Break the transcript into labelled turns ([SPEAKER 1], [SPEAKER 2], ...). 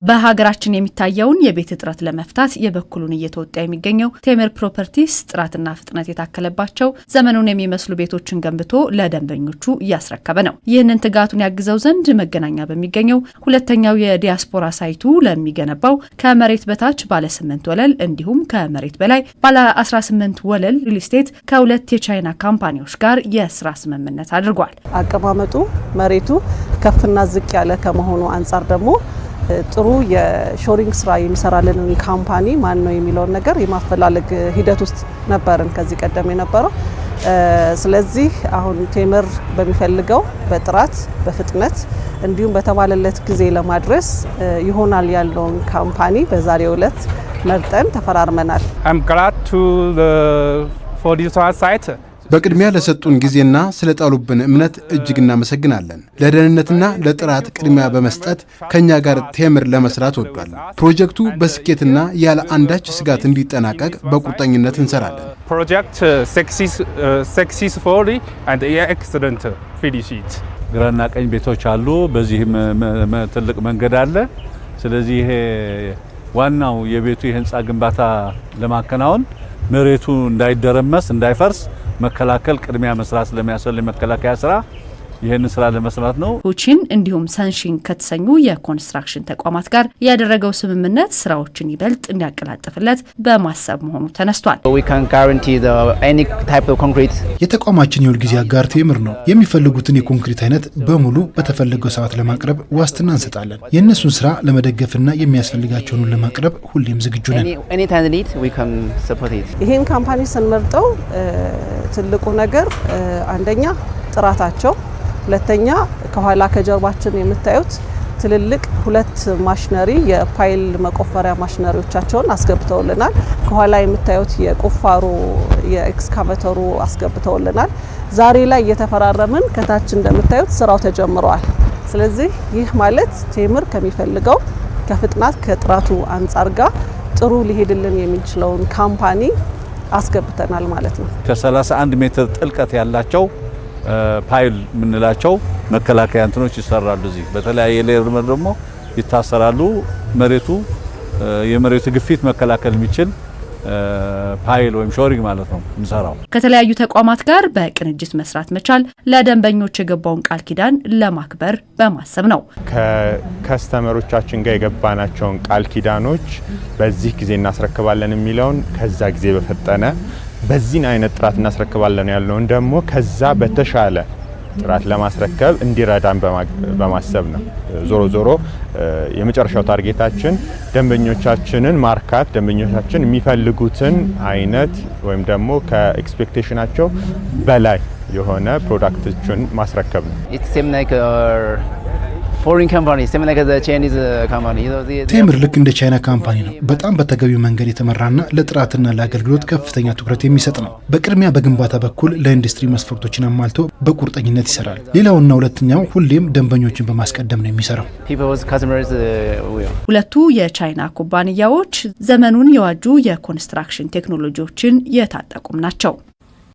[SPEAKER 1] በሀገራችን የሚታየውን የቤት እጥረት ለመፍታት የበኩሉን እየተወጣ የሚገኘው ቴምር ፕሮፐርቲስ ጥራትና ፍጥነት የታከለባቸው ዘመኑን የሚመስሉ ቤቶችን ገንብቶ ለደንበኞቹ እያስረከበ ነው። ይህንን ትጋቱን ያግዘው ዘንድ መገናኛ በሚገኘው ሁለተኛው የዲያስፖራ ሳይቱ ለሚገነባው ከመሬት በታች ባለ 8 ወለል እንዲሁም ከመሬት በላይ ባለ 18 ወለል ሪል ስቴት ከሁለት የቻይና ካምፓኒዎች ጋር የስራ ስምምነት አድርጓል።
[SPEAKER 2] አቀማመጡ መሬቱ ከፍና ዝቅ ያለ ከመሆኑ አንጻር ደግሞ ጥሩ የሾሪንግ ስራ የሚሰራልን ካምፓኒ ማን ነው የሚለውን ነገር የማፈላለግ ሂደት ውስጥ ነበርን ከዚህ ቀደም የነበረው። ስለዚህ አሁን ቴምር በሚፈልገው በጥራት በፍጥነት እንዲሁም በተባለለት ጊዜ ለማድረስ ይሆናል ያለውን ካምፓኒ በዛሬው ዕለት መርጠን ተፈራርመናል።
[SPEAKER 3] በቅድሚያ ለሰጡን ጊዜና ስለጣሉብን እምነት እጅግ እናመሰግናለን። ለደህንነትና ለጥራት ቅድሚያ በመስጠት ከኛ ጋር ቴምር ለመስራት ወዷል። ፕሮጀክቱ በስኬትና ያለ አንዳች ስጋት እንዲጠናቀቅ በቁርጠኝነት እንሰራለን።
[SPEAKER 4] ፕሮጀክት ሰክሰስፉሊ አንድ ኤክሰለንት ፊኒሽድ
[SPEAKER 5] ግራና ቀኝ ቤቶች አሉ። በዚህም ትልቅ መንገድ አለ። ስለዚህ ይሄ ዋናው የቤቱ የህንፃ ግንባታ ለማከናወን መሬቱ እንዳይደረመስ እንዳይፈርስ መከላከል ቅድሚያ መስራት ስለሚያስፈልግ መከላከያ ስራ ይሄን ስራ ለመስራት ነው።
[SPEAKER 1] ሁቺን እንዲሁም ሰንሺን ከተሰኙ የኮንስትራክሽን ተቋማት ጋር ያደረገው ስምምነት ስራዎችን ይበልጥ እንዲያቀላጥፍለት በማሰብ መሆኑ ተነስቷል።
[SPEAKER 6] የተቋማችን የሁል ጊዜ አጋር ቴምር ነው። የሚፈልጉትን የኮንክሪት አይነት በሙሉ በተፈለገው ሰዓት ለማቅረብ ዋስትና እንሰጣለን። የእነሱን ስራ ለመደገፍና የሚያስፈልጋቸውን ለማቅረብ ሁሌም ዝግጁ ነን።
[SPEAKER 2] ይህን ካምፓኒ ስንመርጠው ትልቁ ነገር አንደኛ ጥራታቸው፣ ሁለተኛ ከኋላ ከጀርባችን የምታዩት ትልልቅ ሁለት ማሽነሪ የፓይል መቆፈሪያ ማሽነሪዎቻቸውን አስገብተውልናል። ከኋላ የምታዩት የቁፋሮ የኤክስካቫተሩ አስገብተውልናል። ዛሬ ላይ እየተፈራረምን ከታች እንደምታዩት ስራው ተጀምሯል። ስለዚህ ይህ ማለት ቴምር ከሚፈልገው ከፍጥነት ከጥራቱ አንጻር ጋር ጥሩ ሊሄድልን የሚችለውን ካምፓኒ አስገብተናል ማለት ነው።
[SPEAKER 5] ከ31 ሜትር ጥልቀት ያላቸው ፓይል ምንላቸው መከላከያ እንትኖች ይሰራሉ። እዚህ በተለያየ ሌየር ደግሞ ይታሰራሉ። መሬቱ የመሬቱ ግፊት መከላከል የሚችል ፓይል ወይም ሾሪንግ ማለት ነው እንሰራው።
[SPEAKER 1] ከተለያዩ ተቋማት ጋር በቅንጅት መስራት መቻል ለደንበኞች የገባውን ቃል ኪዳን ለማክበር በማሰብ ነው።
[SPEAKER 4] ከከስተመሮቻችን ጋር የገባናቸውን ቃል ኪዳኖች በዚህ ጊዜ እናስረክባለን የሚለውን ከዛ ጊዜ በፈጠነ በዚህን አይነት ጥራት እናስረክባለን ያለውን ደግሞ ከዛ በተሻለ ጥራት ለማስረከብ እንዲረዳን በማሰብ ነው። ዞሮ ዞሮ የመጨረሻው ታርጌታችን ደንበኞቻችንን ማርካት፣ ደንበኞቻችን የሚፈልጉትን አይነት ወይም ደግሞ ከኤክስፔክቴሽናቸው በላይ የሆነ ፕሮዳክቶችን ማስረከብ ነው።
[SPEAKER 6] ቴምር ልክ እንደ ቻይና ካምፓኒ ነው። በጣም በተገቢው መንገድ የተመራና ለጥራትና ለአገልግሎት ከፍተኛ ትኩረት የሚሰጥ ነው። በቅድሚያ በግንባታ በኩል ለኢንዱስትሪ መስፈርቶችን አሟልቶ በቁርጠኝነት ይሰራል። ሌላውና ሁለተኛው ሁሌም ደንበኞችን በማስቀደም ነው የሚሰራው።
[SPEAKER 1] ሁለቱ የቻይና ኩባንያዎች ዘመኑን የዋጁ የኮንስትራክሽን ቴክኖሎጂዎችን የታጠቁም ናቸው።